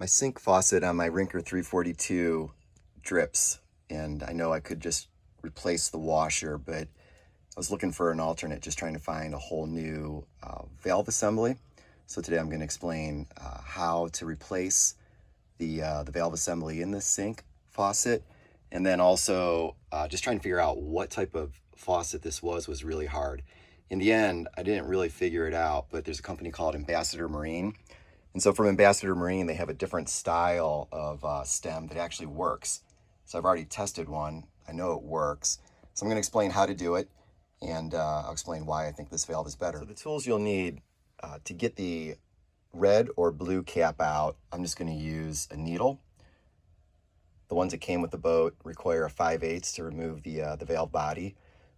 My sink faucet on my Rinker 342 drips, and I know I could just replace the washer, but I was looking for an alternate, just trying to find a whole new valve assembly. So today I'm going to explain how to replace the valve assembly in the sink faucet, and then also just trying to figure out what type of faucet this was really hard. In the end, I didn't really figure it out, but there's a company called Ambassador Marine. And so from Ambassador Marine, they have a different style of stem that actually works. So I've already tested one. I know it works. So I'm going to explain how to do it, and I'll explain why I think this valve is better. So the tools you'll need to get the red or blue cap out, I'm just going to use a needle. The ones that came with the boat require a 5/8 to remove the valve body.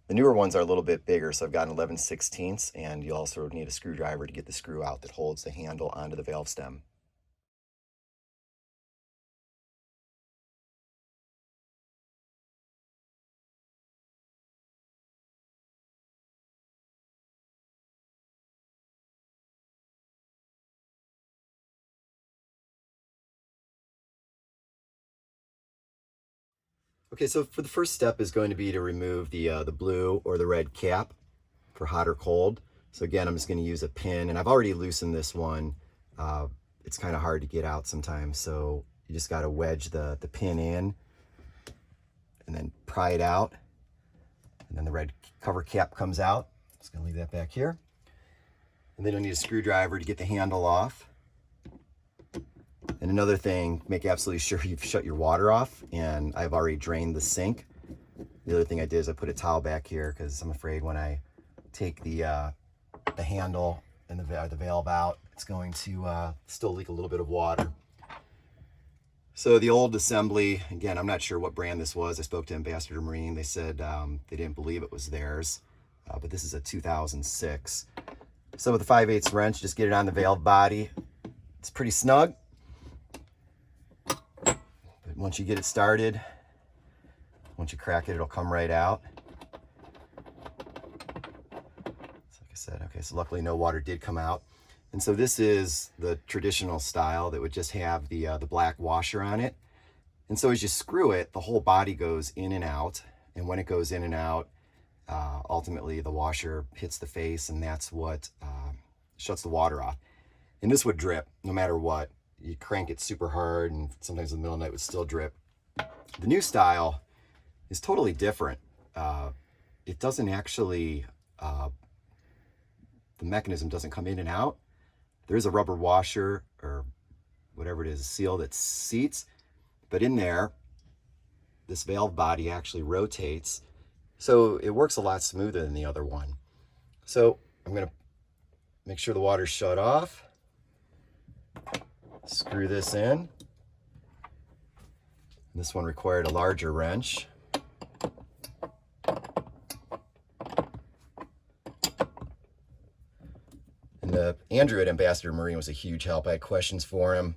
The newer ones are a little bit bigger, so I've got an 11/16, and you also need a screwdriver to get the screw out that holds the handle onto the valve stem. Okay, so for the first step is going to be to remove the blue or the red cap for hot or cold. So again, I'm just going to use a pin, and I've already loosened this one. It's kind of hard to get out sometimes, so you just got to wedge the pin in and then pry it out, and then the red cover cap comes out. Just going to leave that back here. And then you'll need a screwdriver to get the handle off. And another thing, make absolutely sure you've shut your water off, and I've already drained the sink. The other thing I did is I put a towel back here because I'm afraid when I take the handle and the valve out, it's going to still leak a little bit of water. So the old assembly, again, I'm not sure what brand this was. I spoke to Ambassador Marine. They said they didn't believe it was theirs, but this is a 2006. So with the 5/8 wrench, just get it on the valve body. It's pretty snug. But once you get it started, once you crack it, it'll come right out. So like I said, okay, so luckily no water did come out. And so this is the traditional style that would just have the black washer on it. And so as you screw it, the whole body goes in and out. And when it goes in and out, ultimately the washer hits the face, and that's what shuts the water off. And this would drip no matter what. You crank it super hard, and sometimes in the middle of the night it would still drip. The new style is totally different. It doesn't actually, the mechanism doesn't come in and out. There is a rubber washer or whatever it is, seal that seats, but in there, this valve body actually rotates. So it works a lot smoother than the other one. So I'm going to make sure the water's shut off. Screw this in. This one required a larger wrench. And Andrew at Ambassador Marine was a huge help. I had questions for him.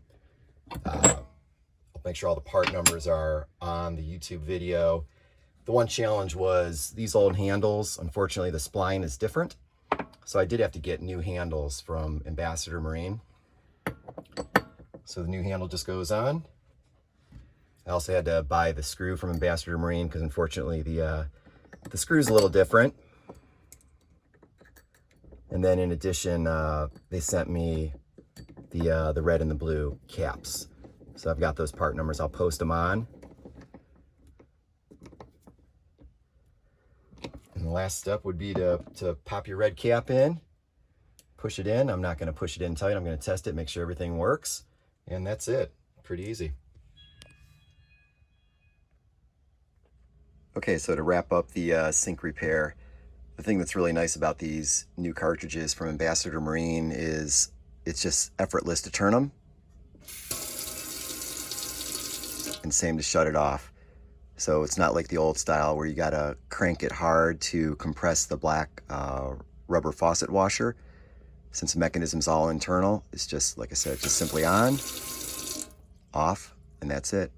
I'll make sure all the part numbers are on the YouTube video. The one challenge was these old handles. Unfortunately, the spline is different. So I did have to get new handles from Ambassador Marine. So the new handle just goes on. I also had to buy the screw from Ambassador Marine because unfortunately the screw's a little different. And then in addition, they sent me the red and the blue caps. So I've got those part numbers. I'll post them on. And the last step would be to pop your red cap in, push it in. I'm not going to push it in tight. I'm going to test it, make sure everything works. And that's it. Pretty easy. Okay, so to wrap up the sink repair, the thing that's really nice about these new cartridges from Ambassador Marine is it's just effortless to turn them, and same to shut it off. So it's not like the old style where you gotta crank it hard to compress the black rubber faucet washer. Since the mechanism's all internal, it's just, like I said, just simply on, off, and that's it.